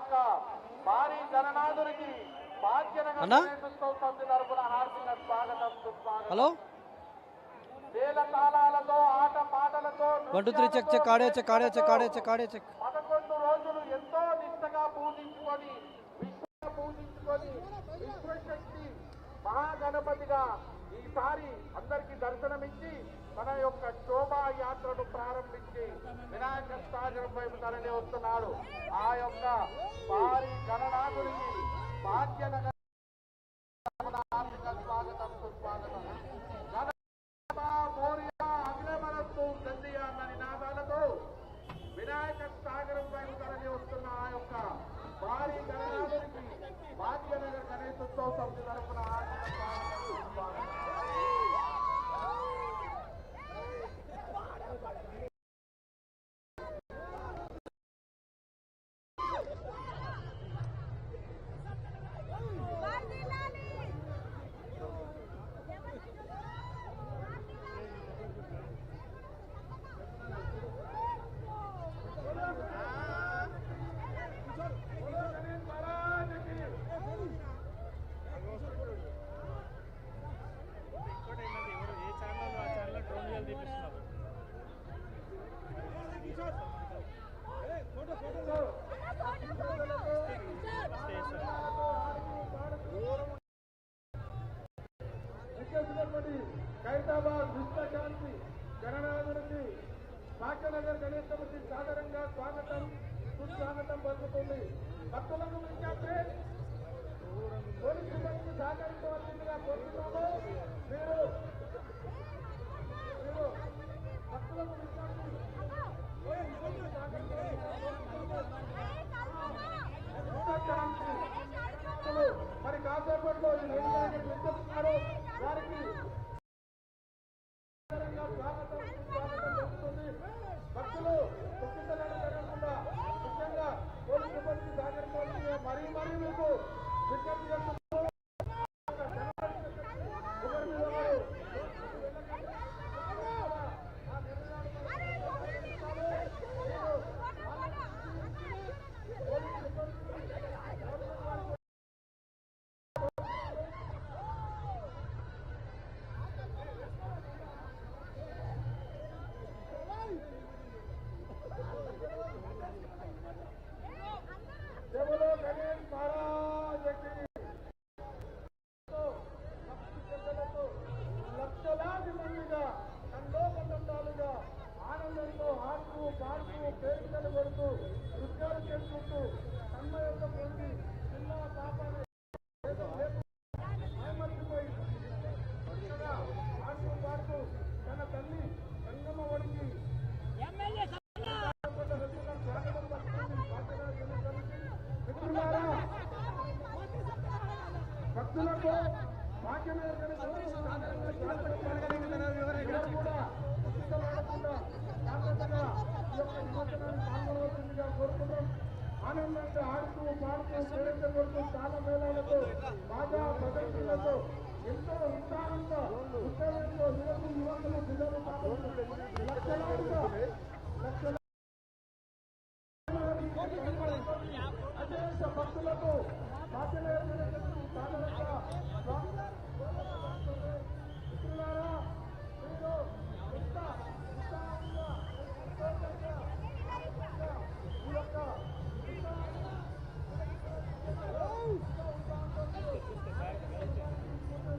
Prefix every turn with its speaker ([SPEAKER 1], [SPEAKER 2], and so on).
[SPEAKER 1] యొక్క భారీ గణనాథునికి భాగ్యనగర్ గణేశోత్సవ సమితి తరపున హార్దిక స్వాగతం సుస్వాగతం.
[SPEAKER 2] హలో
[SPEAKER 1] వేల తాళాలతో ఆట పాటలతో
[SPEAKER 2] 1 2 3 చెక్ చెక్ ఆడే చెక్ ఆడే చెక్ ఆడే చెక్ ఆడే చెక్
[SPEAKER 1] 11 రోజులు ఎంతో నిష్టగా పూజించుకొని విశ్వశక్తి మహాగణపతిగా ఈసారి అందరికీ దర్శనమిచ్చి తన యొక్క శోభా యాత్రను ప్రారంభించి వినాయక సాగరం వైపు తరలి వస్తున్నాడు. ఆ యొక్క భారీ గణనాథునికి భాగ్యనగర్ స్వాగతం సుస్వాగతం. అగ్రమనస్సు గండియా అన్న నినాదాలతో వినాయక సాగరం వైపు తరలి వస్తున్న ఆ యొక్క భారీ గణనాథునికి భాగ్యనగర్ గణేశోత్సవ సమితి తరపున ఖైరతాబాద్ విశ్వశాంతి గణనాథునికి భాగ్యనగర్ గణేశ సమితి సాదరంగా స్వాగతం సుస్వాగతం పలుకుతుంది. భక్తులకు విజ్ఞప్తి, పోలీసు సిబ్బందికి సహకరించవలసిందిగా కోరుతున్నాము. మీరు భక్తులకు మరి కాసేపట్లో ఈ విజ్ఞప్తున్నారు వారికి స్వాగతం సుస్వాగతం జరుగుతుంది. భక్తులు తొక్కిసలాట జరగకుండా ముఖ్యంగా పోలీసు సిబ్బందికి సహకరించవలసిందిగా మరీ మీకు విజ్ఞప్తి చేస్తున్నారు. లక్షలాది మందిగా తండోపతండాలుగా ఆనందంతో ఆడుతూ పాడుతూ పేరుకలు కొడుతూ నృత్యాలు చేసుకుంటూ తన్మయంతో పొంది చిన్న పాపని మర్చిపోయి ఆడుతూ పాడుతూ తన తల్లి సంగమ ఒడికి స్వాగతం పలుకుతుంది. మిత్రులారా, భక్తులకు భాగ్యనగర్ కోరుతున్నాం. ఆనందంగా ఆడుతూ పాడుతూ పేరెంత కొడుతూ చాలా మేళాలతో బాగా ప్రదర్శనలతో ఎంతో ఉత్సాహంగా ఉత్సాహంతో యువకులు పిల్లలు లక్షలాదిగా భక్తులకు మిత్రులారా, మీరు ఎంత ఉత్సాహంగా